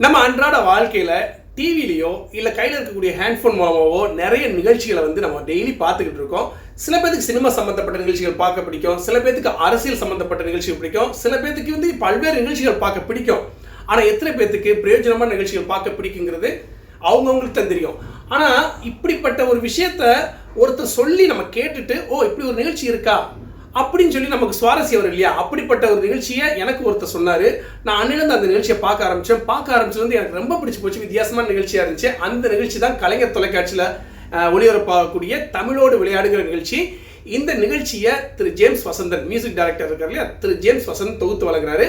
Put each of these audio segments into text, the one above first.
நம்ம அன்றாட வாழ்க்கையில டிவிலையோ இல்ல கையில் இருக்கக்கூடிய ஹேண்ட்போன் மூலமாவோ நிறைய நிகழ்ச்சிகளை நம்ம டெய்லி பார்த்துக்கிட்டு இருக்கோம். சில பேருக்கு சினிமா சம்பந்தப்பட்ட நிகழ்ச்சிகள் பார்க்க பிடிக்கும், சில பேருக்கு அரசியல் சம்பந்தப்பட்ட நிகழ்ச்சிகள் பிடிக்கும், சில பேருக்கு பல்வேறு நிகழ்ச்சிகள் பார்க்க பிடிக்கும். ஆனா எத்தனை பேருக்கு பிரயோஜனமான நிகழ்ச்சிகள் பார்க்க பிடிக்குங்கிறது அவங்கவுங்களுக்கு தான் தெரியும். ஆனா இப்படிப்பட்ட ஒரு விஷயத்த ஒருத்தர் சொல்லி நம்ம கேட்டுட்டு, ஓ இப்படி ஒரு நிகழ்ச்சி இருக்கா அப்படின்னு சொல்லி நமக்கு சுவாரஸ்யம் வரும் இல்லையா? அப்படிப்பட்ட ஒரு நிகழ்ச்சியை எனக்கு ஒருத்தர் சொன்னாரு. நான் அன்னிலிருந்து அந்த நிகழ்ச்சியை பார்க்க ஆரம்பிச்சது எனக்கு ரொம்ப பிடிச்சி போச்சு. வித்தியாசமான நிகழ்ச்சியா இருந்துச்சு. அந்த நிகழ்ச்சி தான் கலைஞர் தொலைக்காட்சியில் ஒளிபரப்பாகக்கூடிய தமிழோடு விளையாடுகிற நிகழ்ச்சி. இந்த நிகழ்ச்சியை திரு ஜேம்ஸ் வசந்தன், மியூசிக் டைரக்டர் இருக்கார் இல்லையா, திரு ஜேம்ஸ் வசந்தன் தொகுத்து வழங்குறாரு.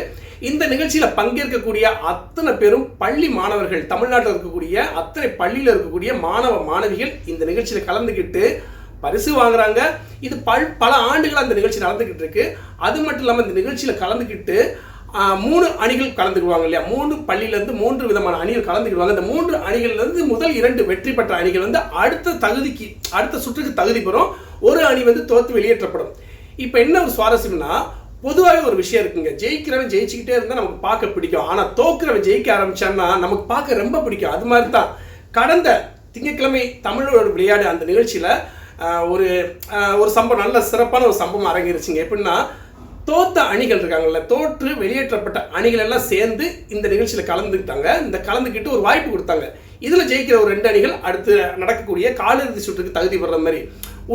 இந்த நிகழ்ச்சியில பங்கேற்கக்கூடிய அத்தனை பேரும் பள்ளி மாணவர்கள், தமிழ்நாட்டில் இருக்கக்கூடிய அத்தனை பள்ளியில் இருக்கக்கூடிய மாணவ மாணவிகள் இந்த நிகழ்ச்சியில கலந்துக்கிட்டு பரிசு வாங்குறாங்க. இது பல ஆண்டுகள் அந்த நிகழ்ச்சி நடந்துகிட்டு இருக்கு. அது மட்டும் இல்லாமல் இந்த நிகழ்ச்சியில கலந்துக்கிட்டு 3 அணிகள் கலந்துக்குவாங்க இல்லையா? 3 பள்ளியிலேருந்து 3 விதமான அணிகள் கலந்துக்கிடுவாங்க. இந்த 3 அணிகள்லேருந்து முதல் 2 வெற்றி பெற்ற அணிகள் அடுத்த சுற்றுக்கு தகுதி பெறும். ஒரு அணி தோற்று வெளியேற்றப்படும். இப்போ என்ன ஒரு சுவாரஸ்யம்னா, பொதுவாகவே ஒரு விஷயம் இருக்குங்க. ஜெயிக்கிறவன் ஜெயிச்சுக்கிட்டே இருந்தால் நமக்கு பார்க்க பிடிக்கும். ஆனால் தோக்குறவன் ஜெயிக்க ஆரம்பிச்சான்னா நமக்கு பார்க்க ரொம்ப பிடிக்கும். அது மாதிரி தான் கடந்த திங்கட்கிழமை தமிழோடு விளையாடு அந்த நிகழ்ச்சியில் ஒரு சம்பவம், நல்ல சிறப்பான ஒரு சம்பவம் அரங்கேறிச்சுங்க. எப்படின்னா, தோத்த அணிகள் இருக்காங்கல்ல, தோற்று வெளியேற்றப்பட்ட அணிகள் எல்லாம் சேர்ந்து இந்த நிகழ்ச்சியில் கலந்துக்கிட்டாங்க. இந்த கலந்துக்கிட்டு ஒரு வாய்ப்பு கொடுத்தாங்க. இதில் ஜெயிக்கிற ஒரு 2 அணிகள் அடுத்து நடக்கக்கூடிய காலிறுதி சுற்றுக்கு தகுதி பெற மாதிரி.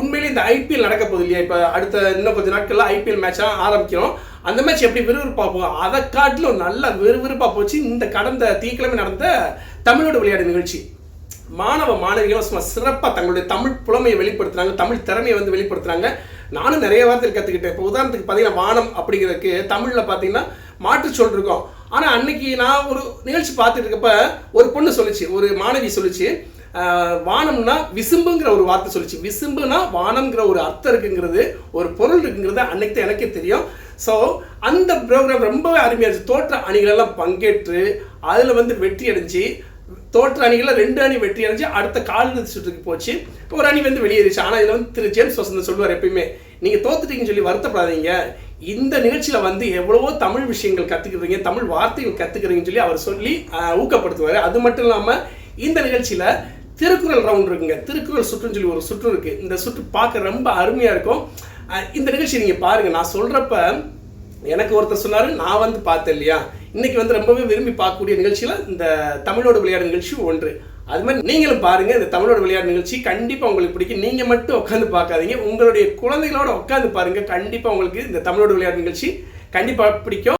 உண்மையிலே இந்த ஐபிஎல் நடக்க போகுது இல்லையா? இப்போ அடுத்த இன்னும் கொஞ்சம் நாட்களில் ஐபிஎல் மேட்சாக ஆரம்பிக்கிறோம். அந்த மேட்ச் எப்படி விறுவிறுப்பாக போகும், அதை காட்டிலும் நல்லா விறுவிறுப்பாக போச்சு இந்த கடந்த திங்கட்கிழமை நடந்த தமிழோடு விளையாடு நிகழ்ச்சி. மாணவ மாணவிகளும் சும்மா சிறப்பாக தங்களுடைய தமிழ் புலமையை வெளிப்படுத்துறாங்க, தமிழ் திறமையை வெளிப்படுத்துறாங்க. நானும் நிறைய வார்த்தைகள் கற்றுக்கிட்டேன். இப்போ உதாரணத்துக்கு பார்த்தீங்கன்னா, வானம் அப்படிங்கிறதுக்கு தமிழில் பார்த்தீங்கன்னா மாற்று சொல் இருக்கும். ஆனால் அன்னைக்கு நான் ஒரு நிகழ்ச்சி பார்த்துட்டு இருக்கப்ப ஒரு பொண்ணு சொல்லிச்சு, ஒரு மாணவி சொல்லிச்சு, வானம்னா விசும்புங்கிற ஒரு வார்த்தை சொல்லிச்சு. விசும்புனா வானம்ங்கிற ஒரு அர்த்தம் இருக்குங்கிறது, ஒரு பொருள் இருக்குங்கிறது அன்னைக்கு தான் எனக்கே தெரியும். ஸோ அந்த ப்ரோக்ராம் ரொம்பவே அருமையாக இருந்துச்சு. தோற்ற அணிகளெல்லாம் பங்கேற்று அதில் வெற்றி அடைஞ்சு, தோற்ற அணிகளில் 2 அணி வெற்றி அடைஞ்சு அடுத்த காலிறுதி சுற்றுக்கு போச்சு. ஒரு அணி வெளியேறிச்சு. ஆனால் இதில் திரு ஜேம்ஸ் வசந்தன் சொல்லுவார் எப்பயுமே, நீங்கள் தோத்துட்டீங்கன்னு சொல்லி வருத்தப்படாதீங்க. இந்த நிகழ்ச்சியில் எவ்வளவோ தமிழ் விஷயங்கள் கற்றுக்கிறீங்க, தமிழ் வார்த்தைகள் கற்றுக்கிறீங்கன்னு சொல்லி அவர் சொல்லி ஊக்கப்படுத்துவார். அது மட்டும் இல்லாமல் இந்த நிகழ்ச்சியில் திருக்குறள் ரவுண்ட் இருக்குங்க, திருக்குறள் சுற்றுன்னு சொல்லி ஒரு சுற்று இருக்குது. இந்த சுற்று பார்க்க ரொம்ப அருமையாக இருக்கும். இந்த நிகழ்ச்சி நீங்கள் பாருங்கள். நான் சொல்கிறப்ப எனக்கு ஒருத்தர் சொன்னார், நான் பார்த்தேன் இல்லையா, இன்னைக்கு ரொம்பவே விரும்பி பார்க்கக்கூடிய நிகழ்ச்சியில் இந்த தமிழோடு விளையாடு நிகழ்ச்சி ஒன்று. அது மாதிரி நீங்களும் பாருங்கள். இந்த தமிழோடு விளையாடு நிகழ்ச்சி கண்டிப்பாக உங்களுக்கு பிடிக்கும். நீங்கள் மட்டும் உட்காந்து பார்க்காதீங்க, உங்களுடைய குழந்தைகளோட உட்காந்து பாருங்கள். கண்டிப்பாக உங்களுக்கு இந்த தமிழோடு விளையாடு நிகழ்ச்சி கண்டிப்பாக பிடிக்கும்.